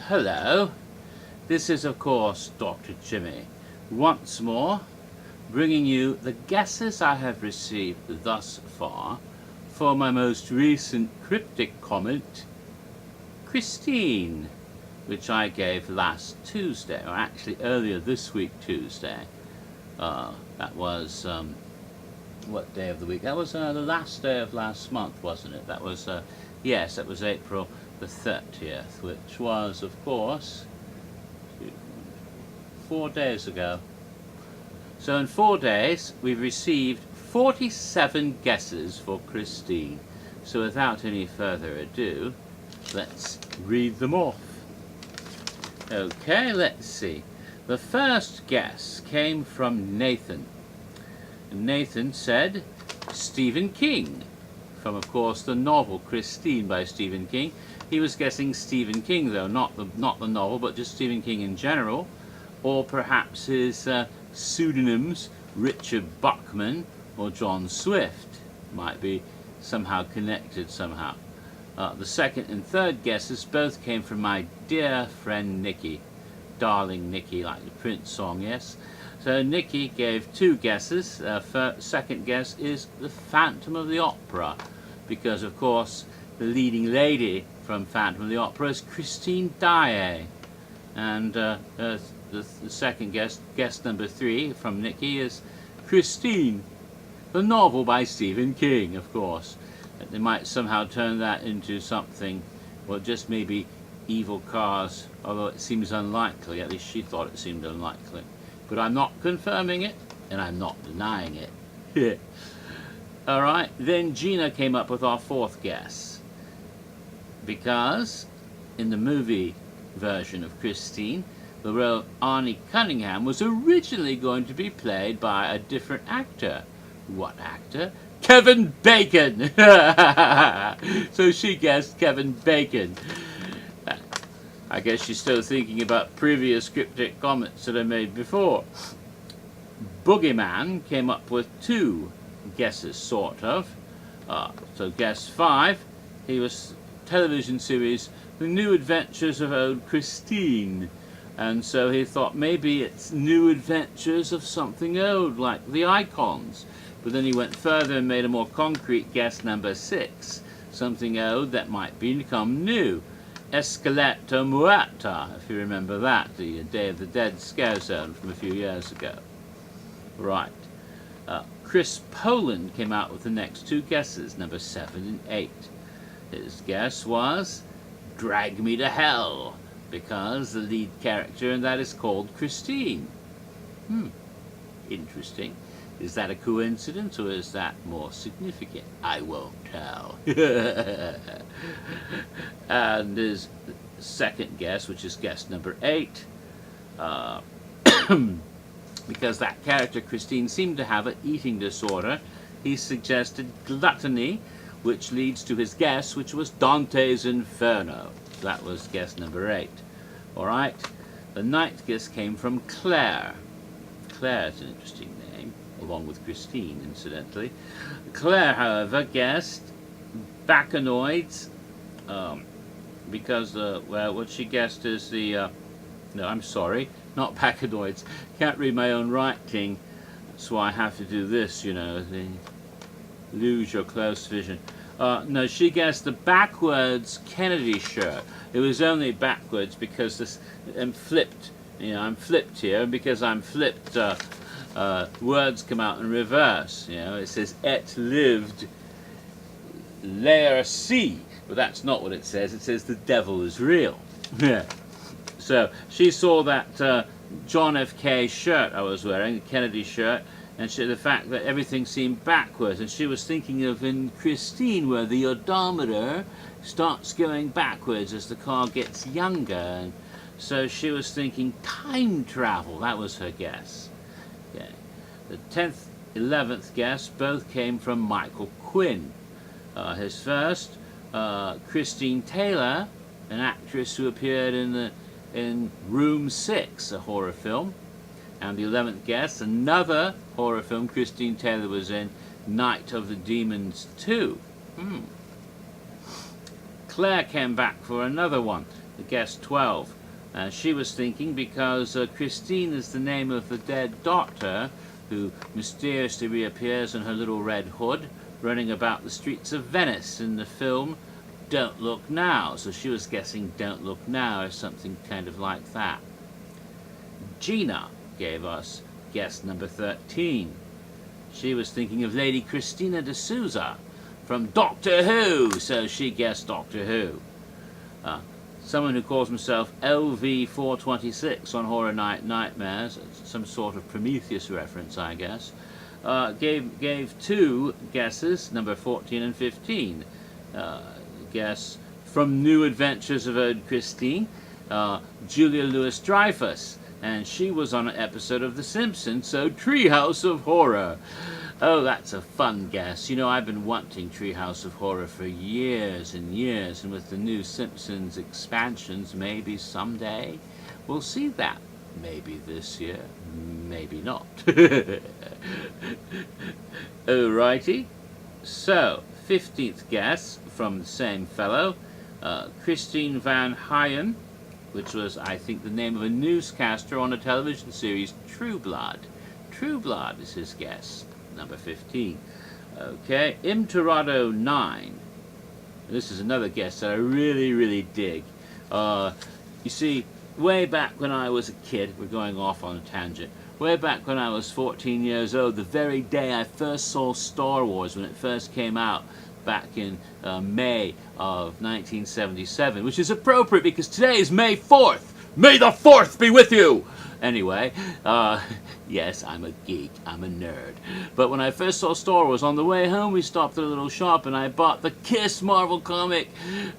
Hello, this is of course Dr. Jimmy, once more bringing you the guesses I have received thus far for my most recent cryptic comment, Christine, which I gave last Tuesday, or actually earlier this week Tuesday. That was, what day of the week? That was the last day of last month, wasn't it? That was, yes, that was April the 30th, which was, of course, 4 days ago. So in 4 days, we've received 47 guesses for Christine. So without any further ado, let's read them off. Okay, let's see. The first guess came from Nathan. Nathan said Stephen King, from of course the novel Christine by Stephen King. He was guessing Stephen King though, not the novel, but just Stephen King in general, or perhaps his pseudonyms Richard Buckman or John Swift might be somehow connected somehow. The second and third guesses both came from my dear friend Nikki, darling Nikki, like the Prince song, yes. So Nikki gave 2 guesses. Second guess is the Phantom of the Opera, because of course the leading lady from Phantom of the Opera is Christine Daae, and the second guess number 3 from Nikki, is Christine, the novel by Stephen King, of course. They might somehow turn that into something, well, just maybe evil cars, although it seems unlikely. At least she thought it seemed unlikely. But I'm not confirming it, and I'm not denying it. Alright, then Gina came up with our 4th guess. Because in the movie version of Christine, the role of Arnie Cunningham was originally going to be played by a different actor. What actor? Kevin Bacon! So she guessed Kevin Bacon. I guess she's still thinking about previous cryptic comments that I made before. Boogeyman came up with 2 guesses, sort of. So guess 5, he was television series The New Adventures of Old Christine. And so he thought maybe it's new adventures of something old, like the Icons. But then he went further and made a more concrete guess, number 6. Something old that might become new. Esqueleto Muerta, if you remember that, the Day of the Dead scare zone from a few years ago. Right. Chris Poland came out with the next 2 guesses, number 7 and 8. His guess was Drag Me to Hell, because the lead character in that is called Christine. Interesting. Is that a coincidence, or is that more significant? I won't tell. And his second guess, which is guess number 8, because that character Christine seemed to have an eating disorder, he suggested gluttony, which leads to his guess, which was Dante's Inferno. That was guess number 8. Alright, the 9th guess came from Claire. Claire's an interesting name, along with Christine, incidentally. Claire, however, guessed Bacanoids, because well, what she guessed is the no, I'm sorry, not Bacanoids. Can't read my own writing, that's why I have to do this, you know, lose your close vision. No, she guessed the backwards Kennedy shirt. It was only backwards because this, I'm flipped, you know, I'm flipped here, and because I'm flipped, words come out in reverse, you know. It says et lived layer C, but that's not what it says. It says the devil is real. Yeah. So she saw that John F. K. shirt I was wearing, the Kennedy shirt, and the fact that everything seemed backwards, and she was thinking of in Christine, where the odometer starts going backwards as the car gets younger, and so she was thinking time travel. That was her guess. Okay. The 10th, 11th guess both came from Michael Quinn. His first, Christine Taylor, an actress who appeared in Room 6, a horror film. And the 11th guess, another horror film Christine Taylor was in, Night of the Demons 2. Claire came back for another one, the guess 12. She was thinking because Christine is the name of the dead doctor who mysteriously reappears in her little red hood running about the streets of Venice in the film Don't Look Now. So she was guessing Don't Look Now or something kind of like that. Gina gave us guess number 13. She was thinking of Lady Christina de Souza from Doctor Who, so she guessed Doctor Who. Someone who calls himself LV426 on Horror Night Nightmares, some sort of Prometheus reference, I guess, gave two guesses, number 14 and 15. Guess from New Adventures of Ode Christine, Julia Louis-Dreyfus, and she was on an episode of The Simpsons, so Treehouse of Horror. Oh, that's a fun guess. You know, I've been wanting Treehouse of Horror for years and years, and with the new Simpsons expansions, maybe someday we'll see that. Maybe this year, maybe not. Alrighty. So, 15th guess from the same fellow, Christine Van Heyen, which was, I think, the name of a newscaster on a television series, True Blood. True Blood is his guess, number 15. Okay, Imtorado 9. This is another guess that I really, really dig. You see, way back when I was a kid, we're going off on a tangent, way back when I was 14 years old, the very day I first saw Star Wars, when it first came out, back in May of 1977, which is appropriate because today is May 4th. May the 4th be with you! Anyway, yes, I'm a geek, I'm a nerd. But when I first saw Star Wars, on the way home we stopped at a little shop and I bought the Kiss Marvel comic,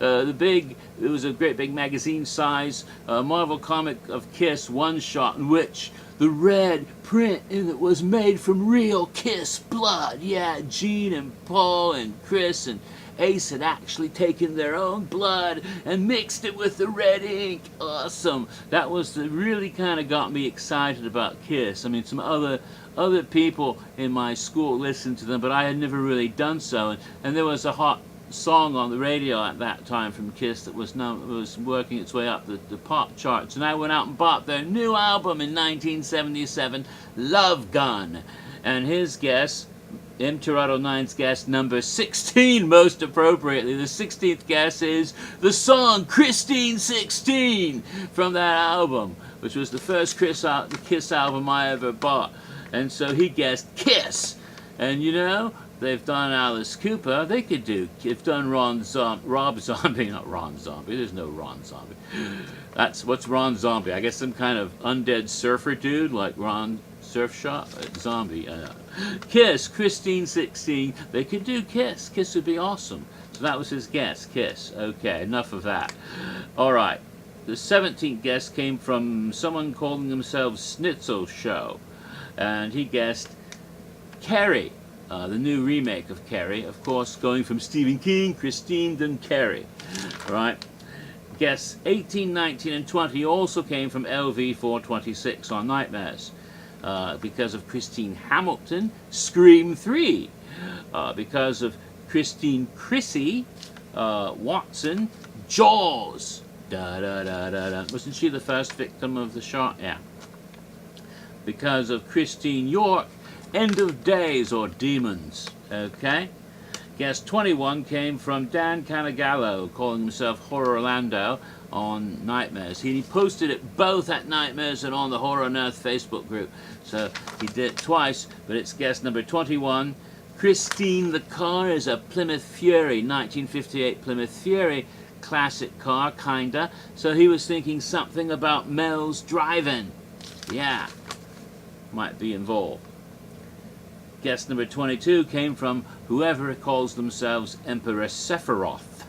it was a great big magazine size Marvel comic of Kiss one-shot in which the red print in it was made from real Kiss blood. Yeah, Gene and Paul and Chris and Ace had actually taken their own blood and mixed it with the red ink. Awesome. That was the really kind of got me excited about Kiss. I mean, some other people in my school listened to them, but I had never really done so. And there was a hot song on the radio at that time from Kiss that was working its way up the pop charts, and I went out and bought their new album in 1977, Love Gun. And his guess, M. Torado 9's guess, number 16, most appropriately. The 16th guess is the song Christine 16 from that album, which was the first Kiss album I ever bought. And so he guessed Kiss. And you know, they've done Alice Cooper. They've done Rob Zombie, not Ron Zombie. There's no Ron Zombie. What's Ron Zombie? I guess some kind of undead surfer dude like Ron Surfshot? Zombie. Kiss, Christine 16. They could do Kiss. Kiss would be awesome. So that was his guess, Kiss. Okay, enough of that. All right. The 17th guess came from someone calling themselves Schnitzel Show. And he guessed Carrie. The new remake of Carrie, of course, going from Stephen King, Christine, then Carrie. All right. Guess 18, 19, and 20 also came from LV426 on Nightmares. Because of Christine Hamilton, Scream 3. Because of Christine Chrissy, Watson, Jaws. Wasn't she the first victim of the shot? Yeah. Because of Christine York, End of Days or Demons. Okay. Guess 21 came from Dan Canagallo, calling himself Horror Orlando on Nightmares. He posted it both at Nightmares and on the Horror on Earth Facebook group. So he did it twice, but it's guess number 21. Christine the car is a Plymouth Fury, 1958 Plymouth Fury, classic car, kinda. So he was thinking something about Mel's driving. Yeah, might be involved. Guess number 22 came from whoever calls themselves Emperor Sephiroth.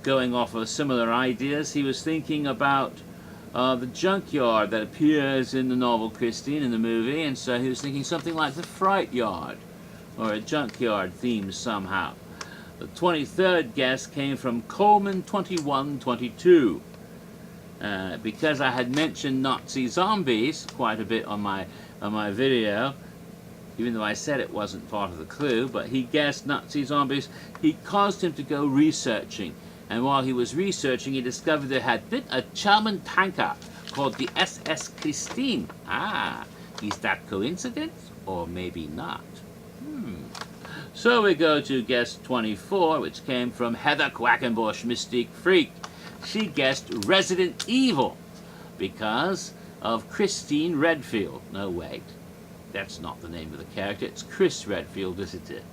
Going off of similar ideas, he was thinking about the junkyard that appears in the novel Christine in the movie, and so he was thinking something like the Fright Yard, or a junkyard theme somehow. The 23rd guess came from Coleman2122. Because I had mentioned Nazi zombies quite a bit on my video, even though I said it wasn't part of the clue, but he guessed Nazi zombies. He caused him to go researching, and while he was researching, he discovered there had been a German tanker called the SS Christine. Ah, is that coincidence, or maybe not? So we go to guess 24, which came from Heather Quackenbush, Mystique Freak. She guessed Resident Evil because of Christine Redfield. No, wait. That's not the name of the character. It's Chris Redfield, isn't it?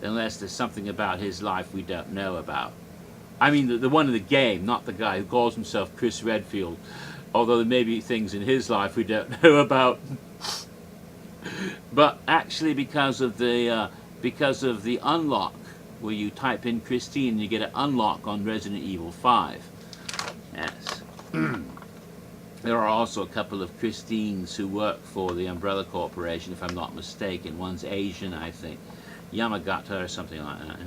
Unless there's something about his life we don't know about. I mean, the one in the game, not the guy who calls himself Chris Redfield. Although there may be things in his life we don't know about. But actually, because of the unlock, where you type in Christine, you get an unlock on Resident Evil 5. Yes. There are also a couple of Christines who work for the Umbrella Corporation, if I'm not mistaken. One's Asian, I think. Yamagata or something like that.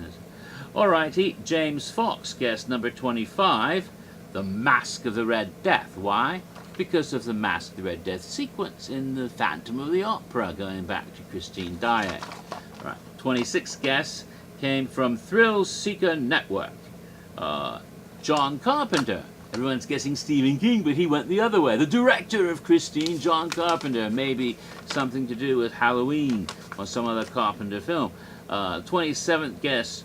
Alrighty, James Fox guessed number 25, The Mask of the Red Death. Why? Because of the Mask of the Red Death sequence in the Phantom of the Opera, going back to Christine Daae. Right, 26th guess came from Thrill Seeker Network. John Carpenter. Everyone's guessing Stephen King, but he went the other way. The director of Christine, John Carpenter. Maybe something to do with Halloween or some other Carpenter film. 27th guess,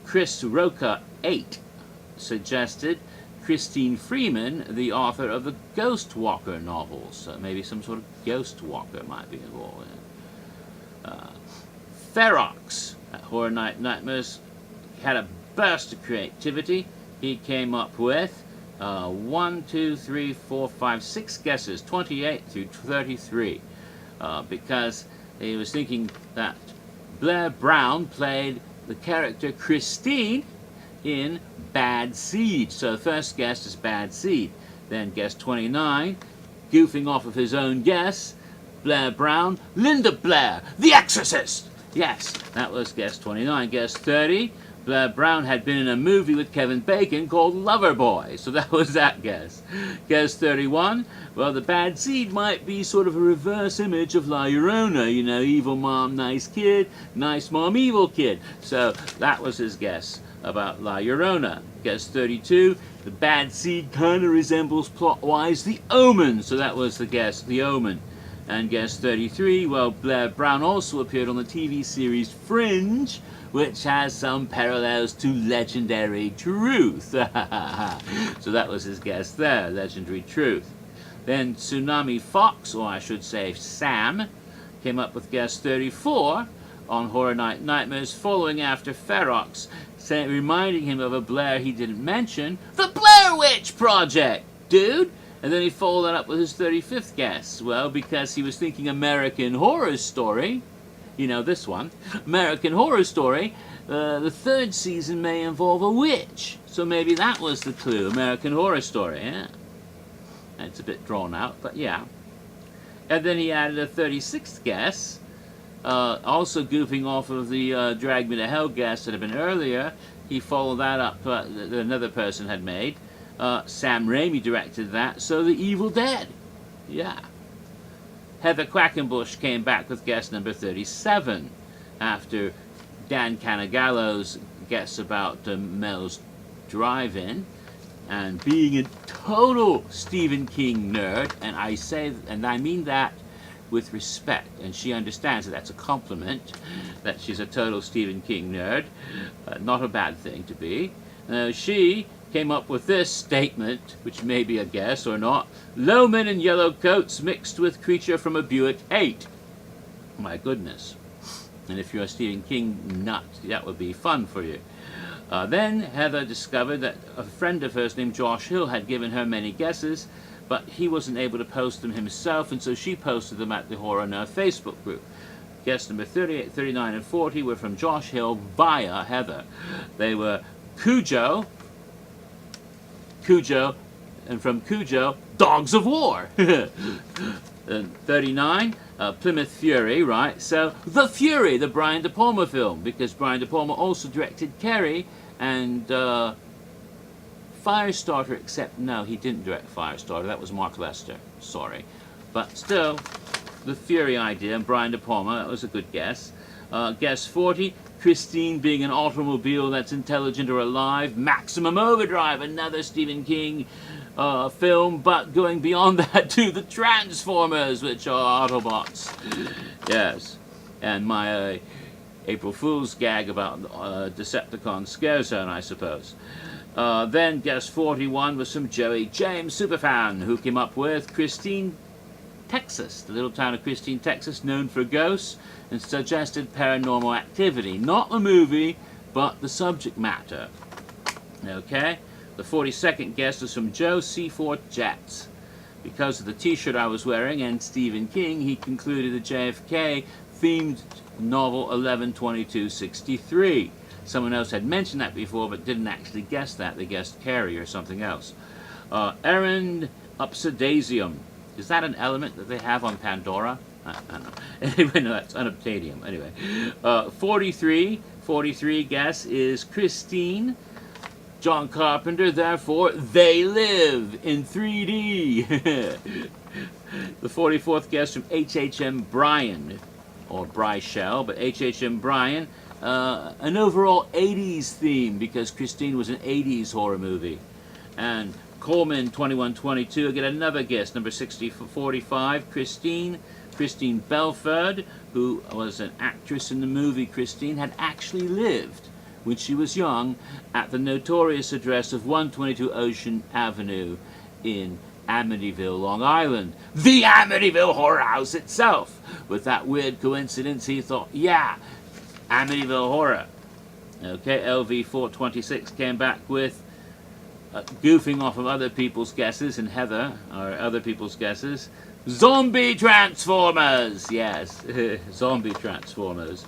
Chris Roca 8 suggested Christine Freeman, the author of the Ghost Walker novels. So maybe some sort of Ghost Walker might be involved in it. Ferox at Horror Night Nightmares had a burst of creativity. He came up with 1, 2, 3, 4, 5, 6 guesses, 28 through 33, because he was thinking that Blair Brown played the character Christine in Bad Seed. So the first guess is Bad Seed. Then guess 29, goofing off of his own guess, Blair Brown, Linda Blair, The Exorcist. Yes, that was guess 29. Guess 30, Blair Brown had been in a movie with Kevin Bacon called Loverboy. So that was that guess. Guess 31, well, the Bad Seed might be sort of a reverse image of La Llorona. You know, evil mom, nice kid, nice mom, evil kid. So that was his guess about La Llorona. Guess 32, the Bad Seed kind of resembles plot-wise The Omen. So that was the guess, The Omen. And guess 33, well, Blair Brown also appeared on the TV series Fringe, which has some parallels to Legendary Truth. So that was his guess there, Legendary Truth. Then Tsunami Fox, or I should say Sam, came up with guess 34 on Horror Night Nightmares, following after Ferox, reminding him of a Blair he didn't mention, The Blair Witch Project, dude! And then he followed that up with his 35th guess. Well, because he was thinking American Horror Story, you know this one, American Horror Story, the third season may involve a witch. So maybe that was the clue, American Horror Story, yeah. It's a bit drawn out, but yeah. And then he added a 36th guess, also goofing off of the Drag Me to Hell guess that had been earlier. He followed that up that another person had made. Sam Raimi directed that, so The Evil Dead. Yeah. Heather Quackenbush came back with guess number 37 after Dan Canagallo's guess about Mel's Drive-In, and being a total Stephen King nerd, and I mean that with respect, and she understands that that's a compliment, that she's a total Stephen King nerd, not a bad thing to be. She came up with this statement, which may be a guess or not. Low men in yellow coats mixed with creature from a Buick 8. My goodness. And if you're a Stephen King nut, that would be fun for you. Then Heather discovered that a friend of hers named Josh Hill had given her many guesses, but he wasn't able to post them himself, and so she posted them at the Horror Nerd Facebook group. Guess number 38, 39, and 40 were from Josh Hill via Heather. They were Cujo, and from Cujo, Dogs of War. And 39, Plymouth Fury, right? So, The Fury, the Brian De Palma film, because Brian De Palma also directed Carrie and Firestarter, except no, he didn't direct Firestarter. That was Mark Lester. Sorry. But still, the Fury idea and Brian De Palma. That was a good guess. Guess 40, Christine being an automobile that's intelligent or alive. Maximum Overdrive, another Stephen King film, but going beyond that to the Transformers, which are Autobots. Yes. And my April Fool's gag about Decepticon Scare Zone, I suppose. Then guess 41 was from Joey James, superfan, who came up with Christine, Texas, the little town of Christine, Texas, known for ghosts, and suggested Paranormal Activity. Not the movie, but the subject matter. Okay? The 42nd guess was from Joe C4 Jets. Because of the t-shirt I was wearing and Stephen King, he concluded the JFK themed novel 11/22/63. Someone else had mentioned that before, but didn't actually guess that. They guessed Carrie or something else. Errand Upsidasium. Is that an element that they have on Pandora? I don't know. Anyway, no, that's unobtainium. Anyway, 43 guess is Christine. John Carpenter, therefore, They Live in 3D. The 44th guess from HHM Brian, or Bryshell, but HHM Brian, an overall 80s theme, because Christine was an 80s horror movie. And Coleman 2122, again another guess, number 45, Christine Belford, who was an actress in the movie Christine, had actually lived when she was young at the notorious address of 122 Ocean Avenue in Amityville, Long Island. The Amityville Horror House itself. With that weird coincidence, he thought, yeah, Amityville Horror. Okay, LV426 came back with goofing off of other people's guesses, and Heather, or other people's guesses, Zombie Transformers! Yes, Zombie Transformers.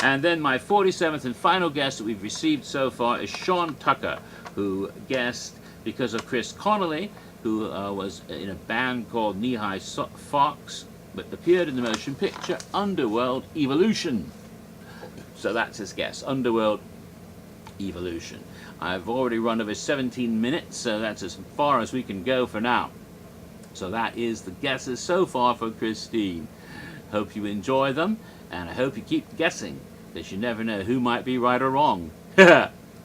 And then my 47th and final guess that we've received so far is Sean Tucker, who guessed because of Chris Connolly, who was in a band called Knee High Fox, but appeared in the motion picture Underworld Evolution. So that's his guess, Underworld Evolution. I've already run over 17 minutes, so that's as far as we can go for now. So that is the guesses so far for Christine. Hope you enjoy them, and I hope you keep guessing, because you never know who might be right or wrong.